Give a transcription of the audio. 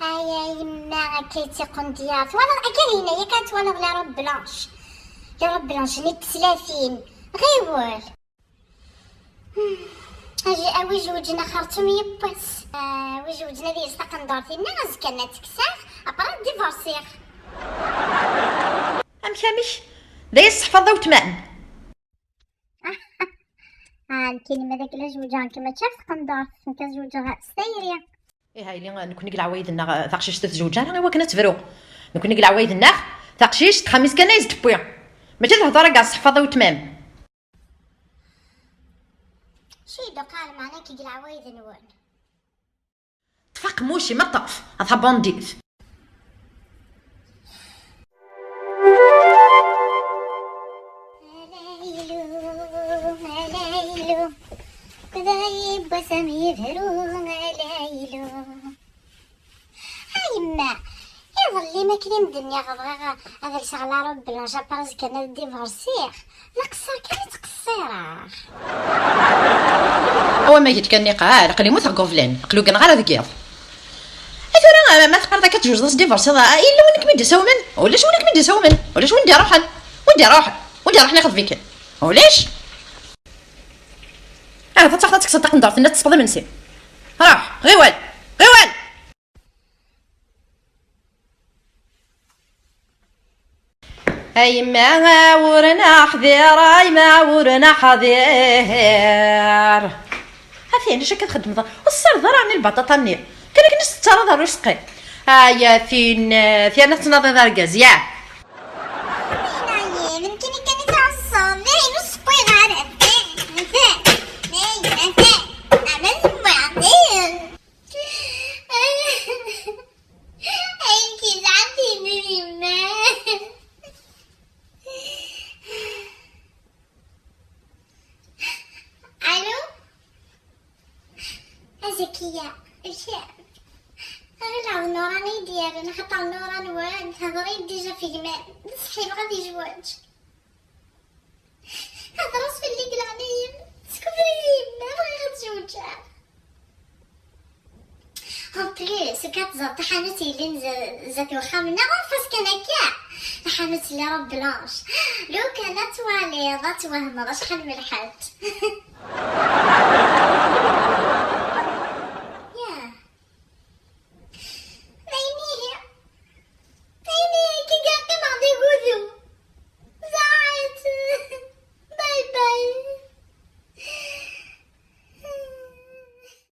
هيا يما كيتي قنديات وانا اكلينا هي كانت وانا لا روب بلانش لا روب بلانش نيت 30 غيول اجي اوي جوجنا خرطوم يبس وي جوجنا ديال ساقن دارتينا غازكنا تكساف ابرا ديفورسيغ امشامش ذا يصحفظ وتمان الكلمه داك لا جوجان كما تشاف ساقن دارت كان جوجها ستايريا ايه هاي اللي نكون نقلع عوايدنا ثاقشيش تزوج راه هو كنا تفرو نكون نقلع عوايدنا ثاقشيش تخميس كان يزد بويا ما جات الهضره كاع صحفظه وتمام شي دو قال معنا كيقلع عوايد نون تفاق موشي ما طاف هذا بونديت ملايلو كذايب وسمي يفهرو ملايلو هايما يظل ما كريم الدنيا غبغا هذا الشغل رب بلا جابرز كان ديفورسيغ القصر كانت قصيره هو ما جيت كان قال قال لي موث غوفلين قالو كان غير ذكير اثورا ما تقدر كتجوز داس ديفورس هذا الا وينك مدي سومن ولاش وينك مدي سومن ولاش وين ندير روحن وين روح ناخذ فيك ولاش انا تاخذ تصدق ندار في الناس تصبد منسي راح غيوال اي ما ورنا حذير اي ما ورنا حذير هافي انا شكا تخدم الصر ضرعني البطاطا منير كان كنس ترى ضروري سقي هيا فين انا تناضي داركاز يا يمكن كان يتعصب ليه نص بيغ على زكية أنا نوراني ديال أنا خاطر نوران واد هضري ديجا في الماء صحيح غادي جواج هذا راس في اللي قلعنايم سكبري ما بغي غتزوجها اون بليس كتزاد حانوتي اللي زات واخا منا غنفاس كان كاع حانوت لي راه بلانش لو كانت تواليضه توهمضه شحال ملحات